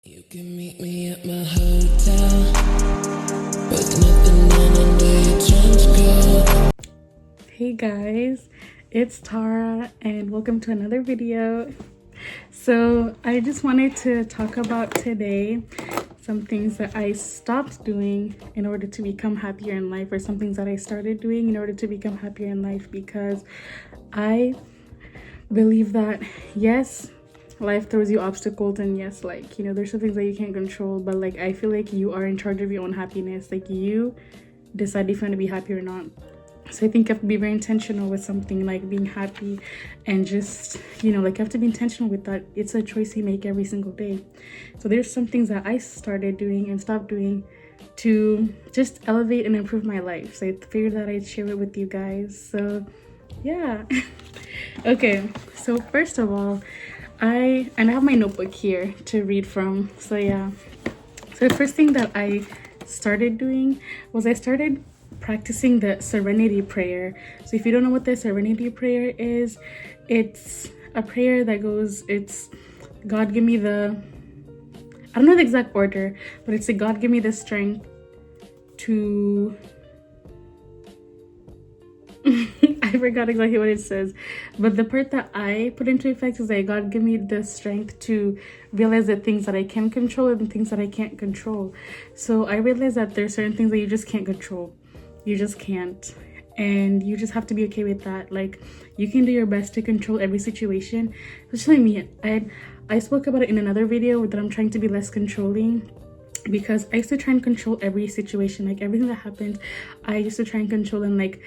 You can meet me at my hotel with nothing on under your trench coat. Hey guys, it's Tara and welcome to another video. So I just wanted to talk about today some things that I stopped doing in order to become happier in life, or some things that I started doing in order to become happier in life, because I believe that yes, life throws you obstacles, and yes, like, you know, there's some things that you can't control, but like I feel like you are in charge of your own happiness. Like, you decide if you want to be happy or not. So I think you have to be very intentional with something like being happy, and just, you know, like, you have to be intentional with that. It's a choice you make every single day. So there's some things that I started doing and stopped doing to just elevate and improve my life. So I figured that I'd share it with you guys. So yeah. Okay, so first of all, I have my notebook here to read from. So yeah. So the first thing that I started doing was I started practicing the serenity prayer. So if you don't know what the serenity prayer is, it's a prayer that goes, it's God give me the, I don't know the exact order, but it's a God give me the strength to I forgot exactly what it says, but the part that I put into effect is like, God give me the strength to realize the things that I can control and the things that I can't control. So I realized that there's certain things that you just can't control. You just can't, and you just have to be okay with that. Like, you can do your best to control every situation. Especially me, I spoke about it in another video that I'm trying to be less controlling, because I used to try and control every situation. Like, everything that happened, I used to try and control and like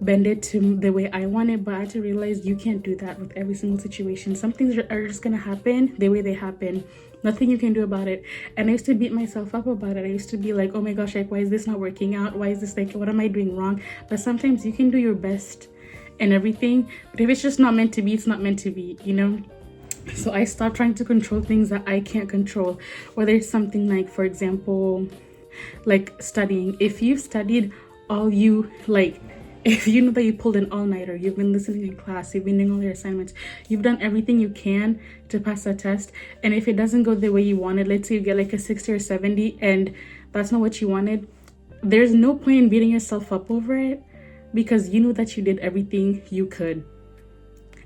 bend it to the way I want it. But I had to realize you can't do that with every single situation. Some things are just gonna happen the way they happen. Nothing you can do about it. And I used to beat myself up about it. I used to be like, oh my gosh, like, why is this not working out? Why is this, like, what am I doing wrong? But sometimes you can do your best and everything, but if it's just not meant to be, it's not meant to be, you know? So I stopped trying to control things that I can't control. Whether it's something like, for example, like studying. If you've studied all you like, if you know that you pulled an all-nighter, you've been listening in class, you've been doing all your assignments, you've done everything you can to pass a test, and if it doesn't go the way you wanted, let's say you get like a 60 or 70 and that's not what you wanted, there's no point in beating yourself up over it, because you know that you did everything you could.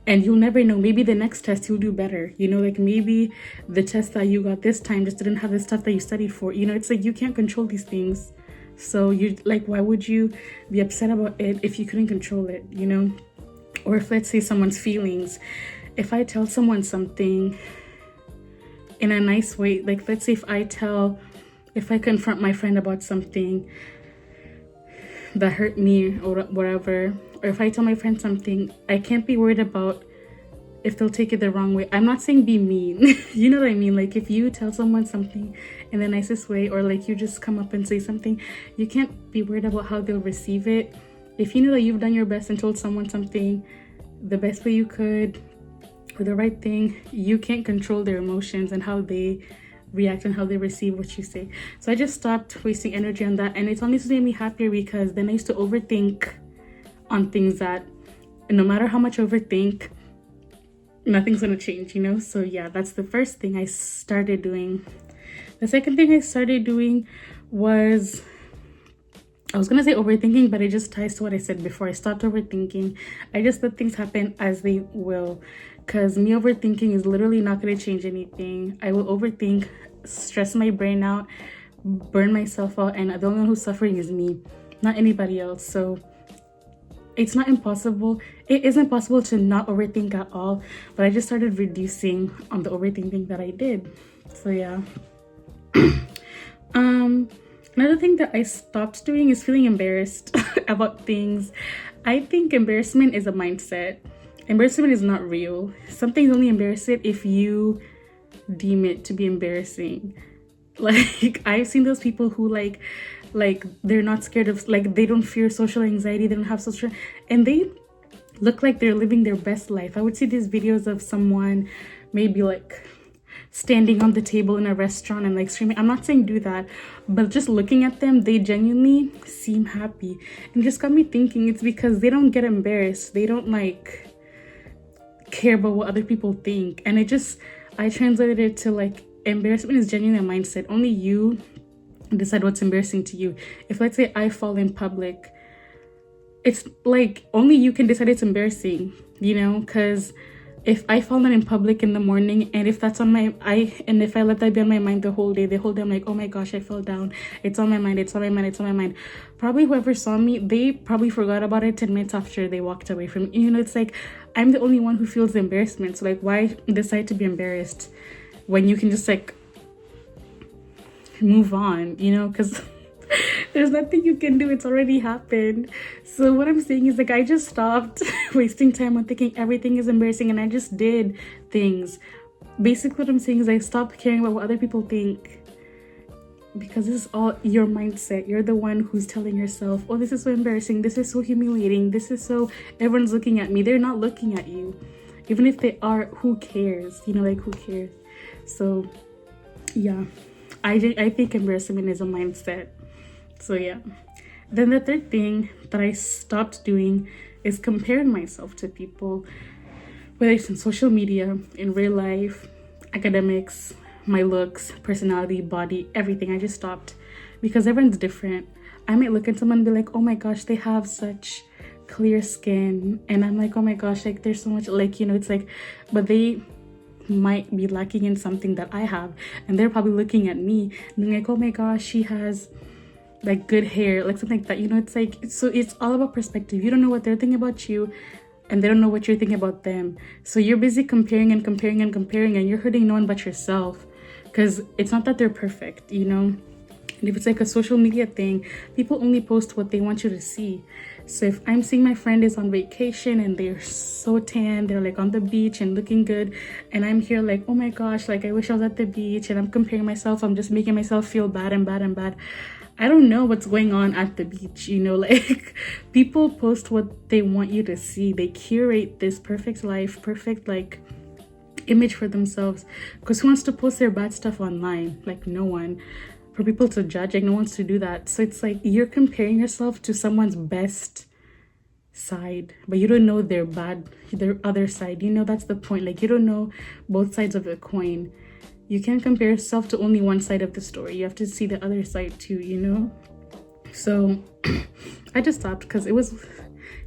And you'll never know, maybe the next test you'll do better, you know? Like, maybe the test that you got this time just didn't have the stuff that you studied for, you know? It's like, you can't control these things. So you, like, why would you be upset about it if you couldn't control it, you know? Or if, let's say, someone's feelings, if I tell someone something in a nice way, like, let's say if I confront my friend about something that hurt me or whatever, or if I tell my friend something, I can't be worried about if they'll take it the wrong way. I'm not saying be mean. You know what I mean? Like, if you tell someone something in the nicest way, or like you just come up and say something, you can't be worried about how they'll receive it. If you know that you've done your best and told someone something the best way you could, or the right thing, you can't control their emotions and how they react and how they receive what you say. So I just stopped wasting energy on that, and it's honestly made me happier, because then I used to overthink on things that, no matter how much I overthink, nothing's gonna change, you know? So yeah, that's the first thing I started doing. The second thing I started doing was, I was gonna say overthinking, but it just ties to what I said before. I stopped overthinking. I just let things happen as they will, because me overthinking is literally not gonna change anything. I will overthink, stress my brain out, burn myself out, and the only one who's suffering is me, not anybody else. So it's not impossible. It is impossible to not overthink at all, but I just started reducing on the overthinking that I did. So yeah. Another thing that I stopped doing is feeling embarrassed about things. I think embarrassment is a mindset. Embarrassment is not real. Something's only embarrassing if you deem it to be embarrassing. Like, I've seen those people who like they're not scared of, like, they don't fear social anxiety, they don't have social, and they look like they're living their best life. I would see these videos of someone maybe like standing on the table in a restaurant and like screaming. I'm not saying do that, but just looking at them, they genuinely seem happy, and just got me thinking, it's because they don't get embarrassed, they don't like care about what other people think. And I translated it to like, embarrassment is genuinely a mindset. Only you decide what's embarrassing to you. If, let's say, I fall in public, it's like only you can decide it's embarrassing, you know, because if I fall down in public in the morning, and if that's on my and if I let that be on my mind the whole day, I'm like, oh my gosh, I fell down, it's on my mind, it's on my mind, it's on my mind. Probably whoever saw me, they probably forgot about it 10 minutes after they walked away from me. You know, it's like I'm the only one who feels the embarrassment. So like, why decide to be embarrassed when you can just like move on, you know, because there's nothing you can do, it's already happened. So what I'm saying is, like, I just stopped wasting time on thinking everything is embarrassing, and I just did things. Basically what I'm saying is I stopped caring about what other people think, because this is all your mindset. You're the one who's telling yourself, oh, this is so embarrassing, this is so humiliating, this is so, everyone's looking at me. They're not looking at you. Even if they are, who cares, you know, like, who cares? So yeah, I think embarrassment is a mindset. So yeah. Then the third thing that I stopped doing is comparing myself to people, whether it's in social media, in real life, academics, my looks, personality, body, everything. I just stopped, because everyone's different. I might look at someone and be like, oh my gosh, they have such clear skin, and I'm like, oh my gosh, like, there's so much, like, you know, it's like, but they might be lacking in something that I have, and they're probably looking at me and being like, oh my gosh, she has like good hair, like something like that, you know. It's like, so it's all about perspective. You don't know what they're thinking about you, and they don't know what you're thinking about them. So you're busy comparing and comparing and comparing, and you're hurting no one but yourself, because it's not that they're perfect, you know. And if it's like a social media thing, people only post what they want you to see. So if I'm seeing my friend is on vacation and they're so tan, they're like on the beach and looking good, and I'm here like, oh my gosh, like, I wish I was at the beach, and I'm comparing myself, I'm just making myself feel bad and bad and bad. I don't know what's going on at the beach, you know. Like, people post what they want you to see. They curate this perfect life, perfect like image for themselves, because who wants to post their bad stuff online? Like, no one. For people to judge, like, no one wants to do that. So it's like you're comparing yourself to someone's best side, but you don't know their other side, you know. That's the point. Like, you don't know both sides of the coin. You can't compare yourself to only one side of the story. You have to see the other side too, you know? So I just stopped, because it was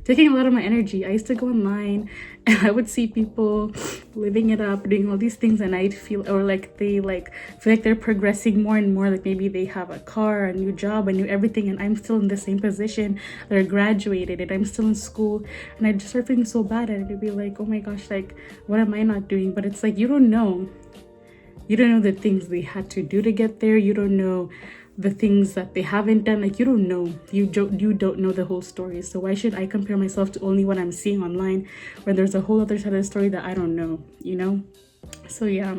taking a lot of my energy. I used to go online and I would see people living it up, doing all these things, and I'd feel, or like they like feel like they're progressing more and more. Like, maybe they have a car, a new job, a new everything, and I'm still in the same position. They're graduated and I'm still in school, and I just start feeling so bad, and I'd be like, oh my gosh, like, what am I not doing? But it's like, you don't know. You don't know the things they had to do to get there. You don't know the things that they haven't done. Like, you don't know. You don't know the whole story. So why should I compare myself to only what I'm seeing online, when there's a whole other side of the story that I don't know, you know? So yeah.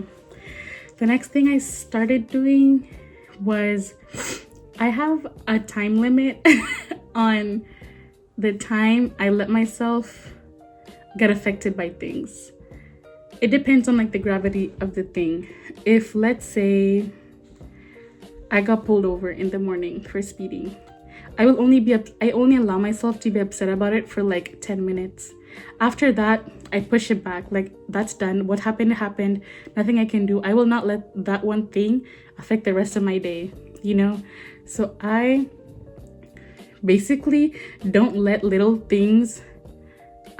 The next thing I started doing was, I have a time limit on the time I let myself get affected by things. It depends on like the gravity of the thing. If, let's say, I got pulled over in the morning for speeding, I only allow myself to be upset about it for like 10 minutes. After that, I push it back. Like, that's done. What happened happened. Nothing I can do. I will not let that one thing affect the rest of my day, you know? So I basically don't let little things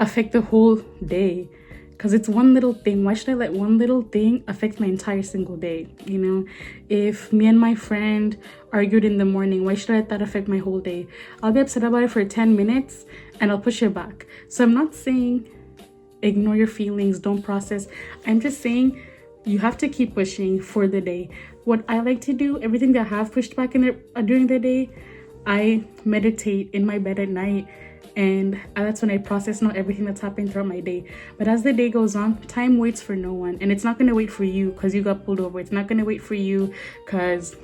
affect the whole day. Because it's one little thing. Why should I let one little thing affect my entire single day? You know, if me and my friend argued in the morning, why should I let that affect my whole day? I'll be upset about it for 10 minutes and I'll push it back. So I'm not saying ignore your feelings, don't process. I'm just saying you have to keep pushing for the day. What I like to do, everything that I have pushed back during the day, I meditate in my bed at night. And that's when I process not everything that's happened throughout my day. But as the day goes on, time waits for no one. And it's not going to wait for you because you got pulled over. It's not going to wait for you because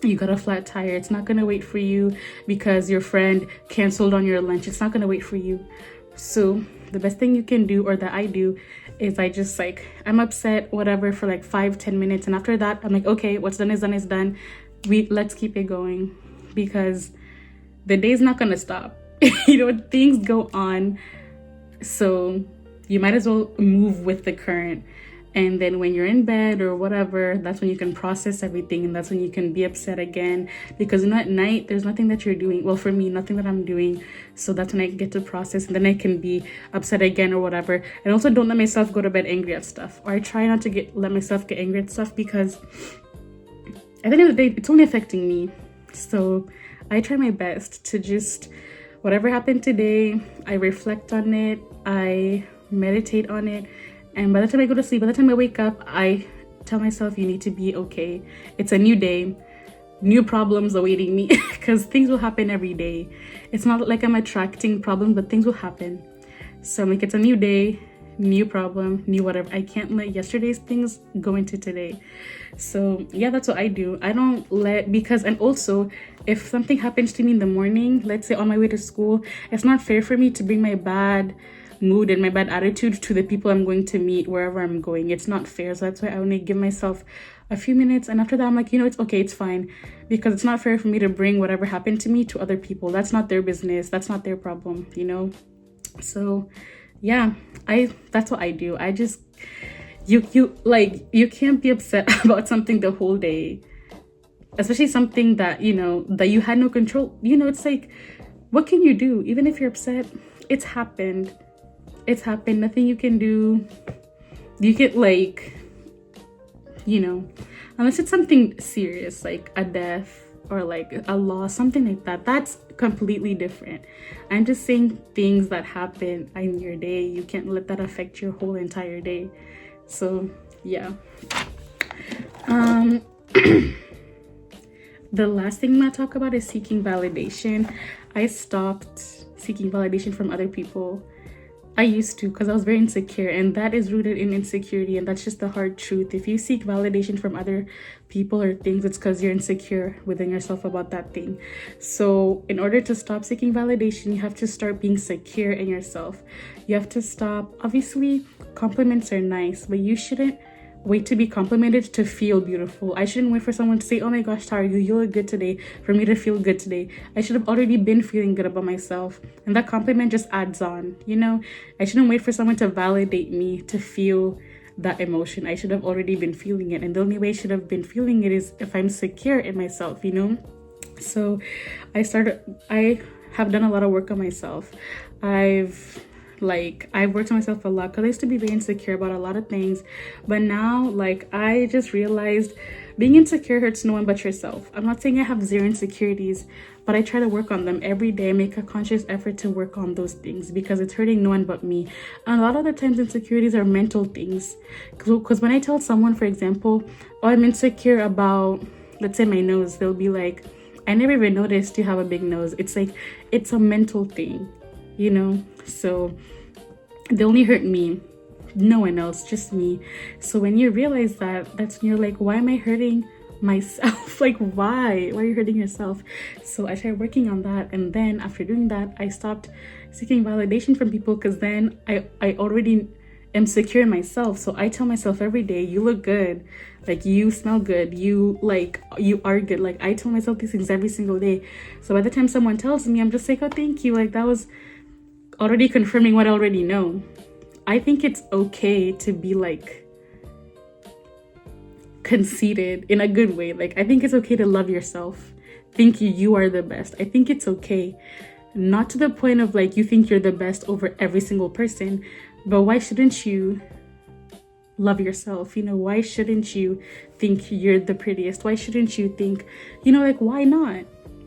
you got a flat tire. It's not going to wait for you because your friend canceled on your lunch. It's not going to wait for you. So the best thing you can do, or that I do, is I just like, I'm upset, whatever, for like 5-10 minutes. And after that, I'm like, okay, what's done is done is done. Let's keep it going, because the day's not going to stop. You know, things go on, so you might as well move with the current. And then when you're in bed or whatever, that's when you can process everything, and that's when you can be upset again. Because at night, there's nothing that you're doing. Well, for me, nothing that I'm doing. So that's when I get to process, and then I can be upset again or whatever. And also, don't let myself go to bed angry at stuff. Or I try not to let myself get angry at stuff, because at the end of the day, it's only affecting me. So I try my best to just, whatever happened today, I reflect on it, I meditate on it, and by the time I go to sleep, by the time I wake up, I tell myself, you need to be okay. It's a new day, new problems awaiting me, because things will happen every day. It's not like I'm attracting problems, but things will happen. So I'm like, it's a new day, new problem, new whatever. I can't let yesterday's things go into today. So yeah, that's what I do. I don't let, because, and also if something happens to me in the morning, let's say on my way to school, it's not fair for me to bring my bad mood and my bad attitude to the people I'm going to meet wherever I'm going. It's not fair. So that's why I only give myself a few minutes, and after that I'm like, it's okay, it's fine, because it's not fair for me to bring whatever happened to me to other people. That's not their business, that's not their problem, So yeah, that's what I do. I just, you can't be upset about something the whole day, especially something that that you had no control. It's like, what can you do? Even if you're upset, it's happened, nothing you can do. You get unless it's something serious like a death or like a loss, something like that, that's completely different. I'm just saying things that happen in your day, you can't let that affect your whole entire day. So yeah. The last thing I'm gonna talk about is seeking validation. I stopped seeking validation from other people. I used to, because I was very insecure, and that is rooted in insecurity, and that's just the hard truth. If you seek validation from other people or things, it's because you're insecure within yourself about that thing. So in order to stop seeking validation, you have to start being secure in yourself. You have to stop, obviously compliments are nice, but you shouldn't wait to be complimented to feel beautiful. I shouldn't wait for someone to say, oh my gosh, Tara, you look good today, for me to feel good today. I should have already been feeling good about myself, and that compliment just adds on. I shouldn't wait for someone to validate me to feel that emotion. I should have already been feeling it, and the only way I should have been feeling it is if I'm secure in myself. So I have done a lot of work on myself. I've worked on myself a lot, because I used to be very insecure about a lot of things, but now I just realized being insecure hurts no one but yourself. I'm not saying I have zero insecurities, but I try to work on them every day. I make a conscious effort to work on those things, because it's hurting no one but me. And a lot of the times insecurities are mental things, because when I tell someone, for example, oh, I'm insecure about, let's say, my nose, they'll be like, I never even noticed you have a big nose. It's like, it's a mental thing, so they only hurt me, no one else, just me. So when you realize that, that's when you're like, why am I hurting myself? Why are you hurting yourself? So I started working on that, and then after doing that, I stopped seeking validation from people, because then I already am secure in myself. So I tell myself every day, you look good, you smell good, you are good. I tell myself these things every single day. So by the time someone tells me, I'm just like, oh, thank you. That was already confirming what I already know. I think it's okay to be conceited in a good way. I think it's okay to love yourself, think you are the best. I think it's okay, not to the point of you think you're the best over every single person, but why shouldn't you love yourself? Why shouldn't you think you're the prettiest? Why shouldn't you think, why not?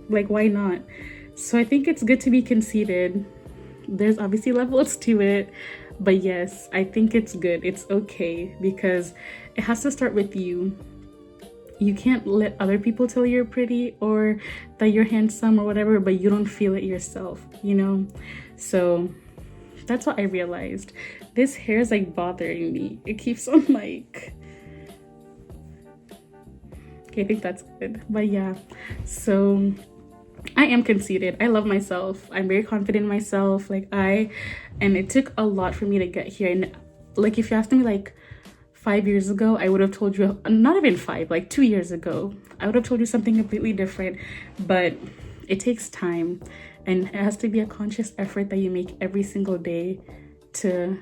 Why not? So I think it's good to be conceited. There's obviously levels to it, but yes, I think it's good. It's okay, because it has to start with you. You can't let other people tell you're pretty or that you're handsome or whatever, but you don't feel it yourself, So that's what I realized. This hair is bothering me. It keeps on okay, I think that's good. But yeah, so I am conceited. I love myself. I'm very confident in myself. And it took a lot for me to get here. And if you asked me 5 years ago, I would have told you, not even 5, 2 years ago, I would have told you something completely different. But it takes time, and it has to be a conscious effort that you make every single day to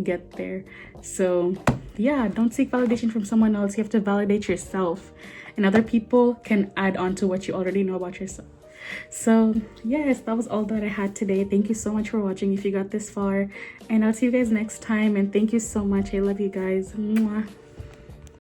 get there. So yeah, don't seek validation from someone else. You have to validate yourself, and other people can add on to what you already know about yourself. So yes, that was all that I had today. Thank you so much for watching if you got this far, and I'll see you guys next time. And thank you so much. I love you guys. Mwah.